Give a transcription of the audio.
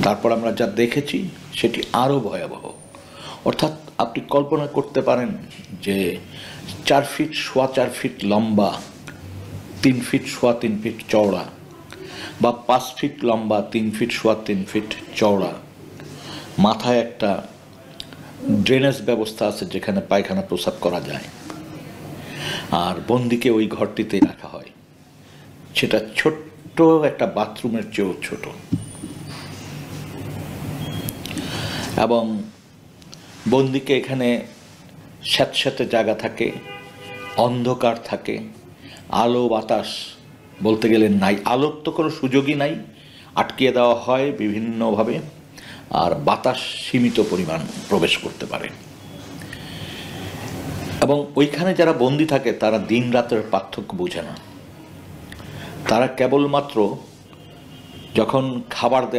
তারপর আমরা যা দেখেছি সেটি আরও ভয়াবহ। অর্থাৎ আপনি কল্পনা করতে পারেন যে 4 ফিট সোয়া 4 ফিট লম্বা, 3 ফিট সোয়া 3 ফিট চওড়া, বা 5 ফিট লম্বা 3 ফিট সোয়া 3 ফিট চওড়া, মাথায় একটা ড্রেনেজ ব্যবস্থা আছে যেখানে পায়খানা প্রস্রাব করা যায়, আর বন্দিকে ওই ঘরটিতে রাখা হয়। সেটা ছোট্ট একটা বাথরুমের চেয়েও ছোট, এবং বন্দিকে এখানে স্যাঁতস্যাঁতে জায়গা থাকে, অন্ধকার থাকে, আলো বাতাস বলতে গেলে নাই, আলোর তো কোনো সুযোগই নাই, আটকিয়ে দেওয়া হয় বিভিন্নভাবে, আর বাতাস সীমিত পরিমাণ প্রবেশ করতে পারে। এবং ওইখানে যারা বন্দি থাকে তারা দিন রাতের পার্থক্য বোঝে না। তারা কেবলমাত্র যখন খাবার দেয়া